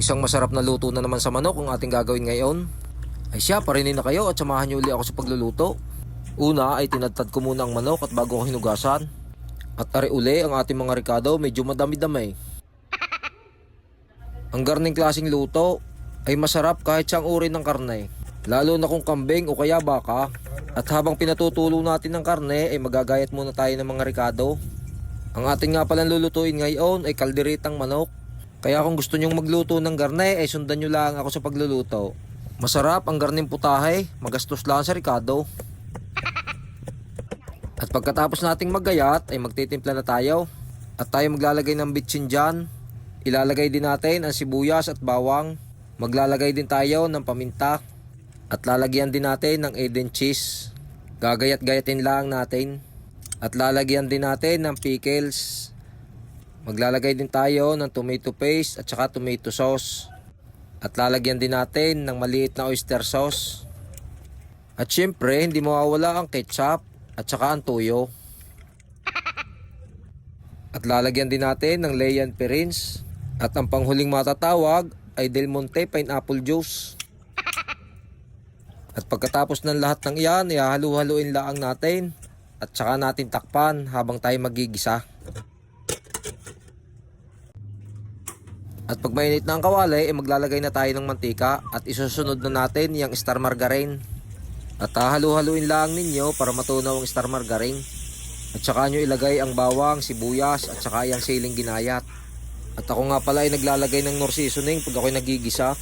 Isang masarap na luto na naman sa manok ang ating gagawin ngayon. Ay siya, parinin na kayo at samahan niyo uli ako sa pagluluto. Una ay tinadtad ko muna ang manok at bago ko hinugasan. At ari uli ang ating mga ricado, medyo madami-dami. Ang garning klaseng luto ay masarap kahit siyang uri ng karne. Lalo na kung kambing o kaya baka. At habang pinatutulo natin ng karne ay magagayat muna tayo ng mga ricado. Ang ating nga palang lulutuin ngayon ay kalderitang manok. Kaya kung gusto nyong magluto ng garne ay sundan nyo lang ako sa pagluluto. Masarap ang garning putahe, magastos lang sa ricado. At pagkatapos nating maggayat ay magtitimpla na tayo. At tayo maglalagay ng bitsin dyan. Ilalagay din natin ang sibuyas at bawang. Maglalagay din tayo ng paminta. At lalagyan din natin ng Eden cheese. Gagayat-gayatin lang natin. At lalagyan din natin ng pickles. Maglalagay din tayo ng tomato paste at saka tomato sauce. At lalagyan din natin ng maliit na oyster sauce. At syempre hindi mawawala ang ketchup at saka ang toyo. At lalagyan din natin ng Leyan Perins. At ang panghuling matatawag ay Del Monte pineapple juice. At pagkatapos ng lahat ng iyan, ihahalu-haluin lang natin. At saka natin takpan habang tayo magigisa. At pag mainit na ang kawali, maglalagay na tayo ng mantika at isusunod na natin yung star margarine. At hahalu-haluin lang ninyo para matunaw ang star margarine. At saka nyo ilagay ang bawang, sibuyas at saka yung siling ginayat. At ako nga pala ay naglalagay ng nor seasoning pag ako'y nagigisa.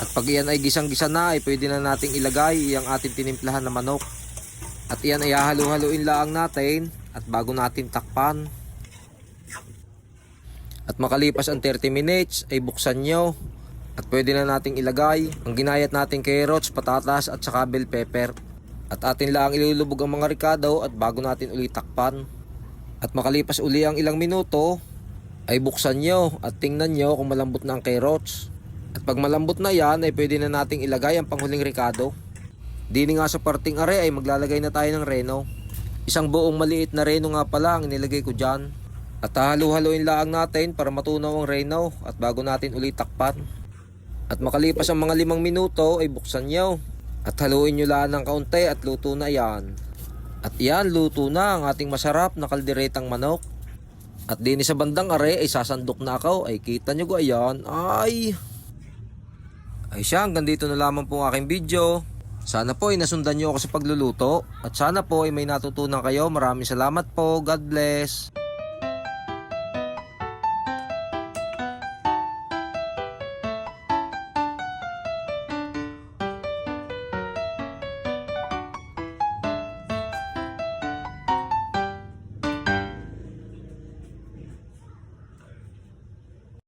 At pag iyan ay gisang-gisa na ay pwede na nating ilagay yung ating tinimplahan na manok. At iyan ay hahalu-haluin lang natin at bago natin takpan. At makalipas ang 30 minutes ay buksan nyo. At pwede na nating ilagay ang ginayat nating carrots, patatas at saka bell pepper. At atin lang ilulubog ang mga ricado at bago natin uli takpan. At makalipas uli ang ilang minuto ay buksan nyo at tingnan nyo kung malambot na ang carrots. At pag malambot na yan ay pwede na nating ilagay ang panghuling ricado. Dini nga sa parting are ay maglalagay na tayo ng reno. Isang buong maliit na reno nga pala ang inilagay ko dyan. At hahalu-haluin lang natin para matunaw ang reno at bago natin ulit takpan. At makalipas ang mga 5 minuto ay buksan nyo. At haluin nyo lang ng kaunti at luto na yan. At yan, luto na ang ating masarap na kalderetang manok. At dini sa bandang are ay sasandok na ako. Ay kita nyo ko ayan. Ay siya, hanggang dito na lamang po ang aking video. Sana po ay nasundan nyo ako sa pagluluto. At sana po ay may natutunan kayo. Maraming salamat po. God bless.